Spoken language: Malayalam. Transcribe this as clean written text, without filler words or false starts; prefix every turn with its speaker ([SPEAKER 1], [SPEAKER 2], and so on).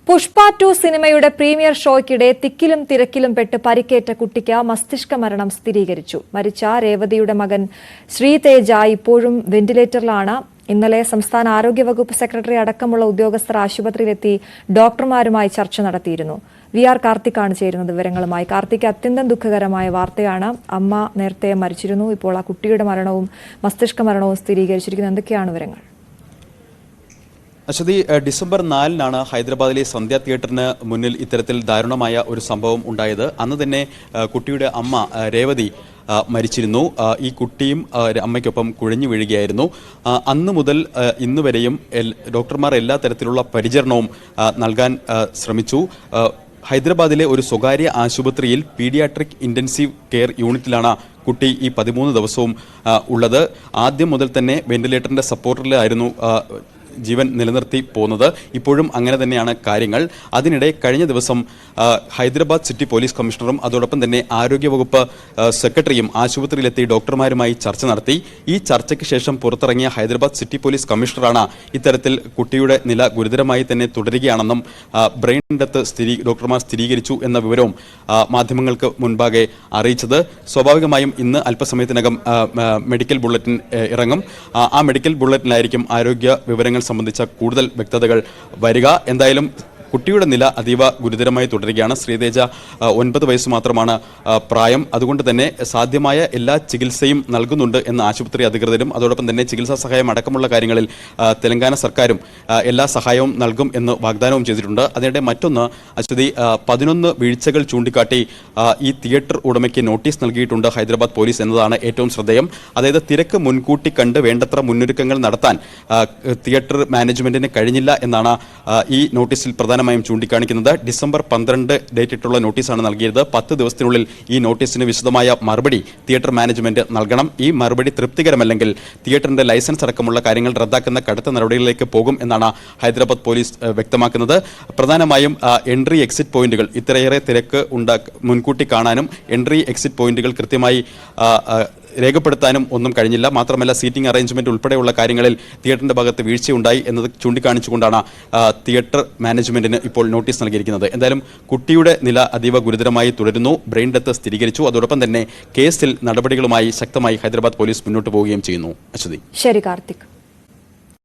[SPEAKER 1] പുഷ്പ 2 സിനിമയുടെ പ്രീമിയർ ഷോയ്ക്കിടെ തിക്കിലും തിരക്കിലും പെട്ട് പരിക്കേറ്റ കുട്ടിക്ക് മസ്തിഷ്ക മരണം സ്ഥിരീകരിച്ചു. മരിച്ച രേവതിയുടെ മകൻ ശ്രീതേജ ഇപ്പോഴും വെന്റിലേറ്ററിലാണ്. ഇന്നലെ സംസ്ഥാന ആരോഗ്യവകുപ്പ് സെക്രട്ടറി അടക്കമുള്ള ഉദ്യോഗസ്ഥർ ആശുപത്രിയിലെത്തി ഡോക്ടർമാരുമായി ചർച്ച നടത്തിയിരുന്നു. VR കാർത്തിക്കാണ് ചേരുന്നത് വിവരങ്ങളുമായി. കാർത്തിക്, അത്യന്തം ദുഃഖകരമായ വാർത്തയാണ്. അമ്മ നേരത്തെ മരിച്ചിരുന്നു. ഇപ്പോൾ ആ കുട്ടിയുടെ മരണവും മസ്തിഷ്ക മരണവും സ്ഥിരീകരിച്ചിരിക്കുന്നു. എന്തൊക്കെയാണ് വിവരങ്ങൾ?
[SPEAKER 2] അശ്വതി, ഡിസംബർ 4-നാണ് ഹൈദരാബാദിലെ സന്ധ്യ തിയേറ്ററിന് മുന്നിൽ ഇത്തരത്തിൽ ദാരുണമായ ഒരു സംഭവം ഉണ്ടായത്. അന്ന് തന്നെ കുട്ടിയുടെ അമ്മ രേവതി മരിച്ചിരുന്നു. ഈ കുട്ടിയും അമ്മയ്ക്കൊപ്പം കുഴഞ്ഞു വീഴുകയായിരുന്നു. അന്ന് മുതൽ ഇന്ന് വരെയും ഡോക്ടർമാർ എല്ലാ തരത്തിലുള്ള പരിചരണവും നൽകാൻ ശ്രമിച്ചു. ഹൈദരാബാദിലെ ഒരു സ്വകാര്യ ആശുപത്രിയിൽ പീഡിയാട്രിക് ഇൻറ്റൻസീവ് കെയർ യൂണിറ്റിലാണ് കുട്ടി ഈ 13 ദിവസവും ഉള്ളത്. ആദ്യം മുതൽ തന്നെ വെന്റിലേറ്ററിൻ്റെ സപ്പോർട്ടിലായിരുന്നു ജീവൻ നിലനിർത്തി പോകുന്നത്. ഇപ്പോഴും അങ്ങനെ തന്നെയാണ് കാര്യങ്ങൾ. അതിനിടെ കഴിഞ്ഞ ദിവസം ഹൈദരാബാദ് സിറ്റി പോലീസ് കമ്മീഷണറും അതോടൊപ്പം തന്നെ ആരോഗ്യവകുപ്പ് സെക്രട്ടറിയും ആശുപത്രിയിലെത്തി ഡോക്ടർമാരുമായി ചർച്ച നടത്തി. ഈ ചർച്ചയ്ക്ക് ശേഷം പുറത്തിറങ്ങിയ ഹൈദരാബാദ് സിറ്റി പോലീസ് കമ്മീഷണറാണ് ഇത്തരത്തിൽ കുട്ടിയുടെ നില ഗുരുതരമായി തന്നെ തുടരുകയാണെന്നും ബ്രെയിൻ ഡെത്ത് ഡോക്ടർമാർ സ്ഥിരീകരിച്ചു എന്ന വിവരവും മാധ്യമങ്ങൾക്ക് മുൻപാകെ അറിയിച്ചത്. സ്വാഭാവികമായും ഇന്ന് അല്പസമയത്തിനകം മെഡിക്കൽ ബുള്ളറ്റിൻ ഇറങ്ങും. ആ മെഡിക്കൽ ബുള്ളറ്റിനായിരിക്കും ആരോഗ്യ വിവരങ്ങൾ സംബന്ധിച്ച കൂടുതൽ വ്യക്തതകൾ വരിക. എന്തായാലും കുട്ടിയുടെ നില അതീവ ഗുരുതരമായി തുടരുകയാണ്. ശ്രീതേജ 9 വയസ്സ് മാത്രമാണ് പ്രായം. അതുകൊണ്ട് തന്നെ സാധ്യമായ എല്ലാ ചികിത്സയും നൽകുന്നുണ്ട് എന്ന് ആശുപത്രി അധികൃതരും അതോടൊപ്പം തന്നെ ചികിത്സാ സഹായം അടക്കമുള്ള കാര്യങ്ങളിൽ തെലങ്കാന സർക്കാരും എല്ലാ സഹായവും നൽകും എന്ന് വാഗ്ദാനവും ചെയ്തിട്ടുണ്ട്. അതിനിടെ മറ്റൊന്ന് അശ്വതി, 11 വീഴ്ചകൾ ചൂണ്ടിക്കാട്ടി ഈ തിയേറ്റർ ഉടമയ്ക്ക് നോട്ടീസ് നൽകിയിട്ടുണ്ട് ഹൈദരാബാദ് പോലീസ് എന്നതാണ് ഏറ്റവും ശ്രദ്ധേയം. അതായത് തിരക്ക് മുൻകൂട്ടി കണ്ട് വേണ്ടത്ര മുന്നൊരുക്കങ്ങൾ നടത്താൻ തിയേറ്റർ മാനേജ്മെന്റിന് കഴിഞ്ഞില്ല എന്നാണ് ഈ നോട്ടീസിൽ പ്രധാനമായും ചൂണ്ടിക്കാണിക്കുന്നത്. ഡിസംബർ 12 ഡേറ്റിട്ടുള്ള നോട്ടീസാണ് നൽകിയത്. 10 ദിവസത്തിനുള്ളിൽ ഈ നോട്ടീസിന് വിശദമായ മറുപടി തിയേറ്റർ മാനേജ്മെന്റ് നൽകണം. ഈ മറുപടി തൃപ്തികരമല്ലെങ്കിൽ തിയേറ്ററിന്റെ ലൈസൻസ് അടക്കമുള്ള കാര്യങ്ങൾ റദ്ദാക്കുന്ന കടുത്ത നടപടികളിലേക്ക് പോകും എന്നാണ് ഹൈദരാബാദ് പോലീസ് വ്യക്തമാക്കുന്നത്. പ്രധാനമായും എൻട്രി എക്സിറ്റ് പോയിന്റുകൾ ഇത്രയേറെ തിരക്ക് മുൻകൂട്ടി കാണാനും എൻട്രി എക്സിറ്റ് പോയിന്റുകൾ കൃത്യമായി രേഖപ്പെടുത്താനും ഒന്നും കഴിഞ്ഞില്ല. മാത്രമല്ല സീറ്റിംഗ് അറേഞ്ച്മെന്റ് ഉൾപ്പെടെയുള്ള കാര്യങ്ങളിൽ തിയേറ്ററിന്റെ ഭാഗത്ത് വീഴ്ചയുണ്ടായി എന്നത് ചൂണ്ടിക്കാണിച്ചുകൊണ്ടാണ് തിയേറ്റർ മാനേജ്മെന്റിന് ഇപ്പോൾ നോട്ടീസ് നൽകിയിരിക്കുന്നത്. എന്തായാലും കുട്ടിയുടെ നില അതീവ ഗുരുതരമായി തുടരുന്നു. ബ്രെയിൻ ഡെത്ത് സ്ഥിരീകരിച്ചു. അതോടൊപ്പം തന്നെ കേസിൽ നടപടികളുമായി ശക്തമായി ഹൈദരാബാദ് പോലീസ് മുന്നോട്ട് പോവുകയും ചെയ്യുന്നു. അശ്വതി.
[SPEAKER 1] ശരി കാർത്തിക്.